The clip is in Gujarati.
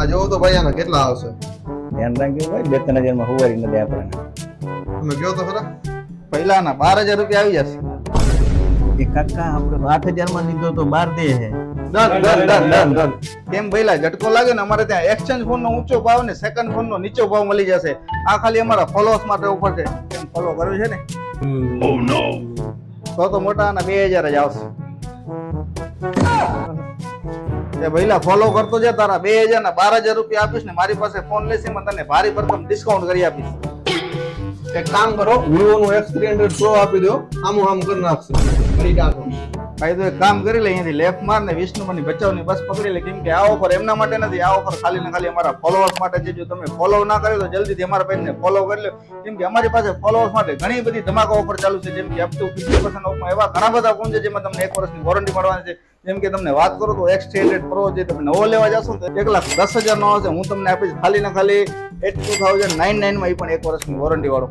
આ જોવો તો ભાઈ આના કેટલા આવશે? ધ્યાન રાખ્યું ભાઈ 2-3 હજારમાં હુવારી નથી આપણને. તમે કહો તો ખરા. પહેલાના 12,000 રૂપિયા આવી જશે. એ કાકા આપણે 8,000માં લીધો તો 12 દે છે. ડન. કેમ ભઈલા ઝટકો લાગે ને અમારે ત્યાં એક્સચેન્જ ફોન નો ઊંચો ભાવ ને સેકન્ડ ફોન નો નીચો ભાવ મળી જશે. આ ખાલી અમારા ફોલોઅર્સ માટે ઓફર છે. કેમ ફોલો કર્યું છે ને? તો મોટા આના 2,000 જ આવશે. એ ભઈલા ફોલો કરતો છે તારા 2,000 ના 12,000 રૂપિયા આપીશ ને મારી પાસે ફોન લેશે એમાં તને ભારી ભરકમ ડિસ્કાઉન્ટ કરી આપીશ. એક કામ કરો, વિવો નું X300 Pro આપી દો, આમ કરી નાખશે. કરી નાખો. ભાઈ તો એક કામ કરી લે, અહીંયાથી લેફ્ટ માર ને વિષ્ણુમની બચાવની બસ પકડી લે. કેમ કે આ ઓફર એમના માટે નથી, આ ઓફર ખાલી ને ખાલી અમારા ફોલોઅર્સ માટે છે. જો તમે ફોલો ના કર્યો તો જલ્દીથી અમારા પેજને ફોલો કરી લો. કેમ કે અમારી પાસે ફોલોઅર્સ માટે ઘણી બધી ધમાકા ઓફર ચાલુ છે. જેમ કે અપ ટુ 50% ઓફમાં એવા ઘણા બધા ફોન છે જેમાં તમને 1 વર્ષની વોરંટી મળવાની છે. જેમ કે તમને વાત કરો તો X300 Pro જે તમે નવો લેવા જશો ને તો 1,10,000 નો આવશે. હું તમને આપીશ ખાલી ને ખાલી 82,999 માં, એ પણ 1 વર્ષની વોરંટી વાળો.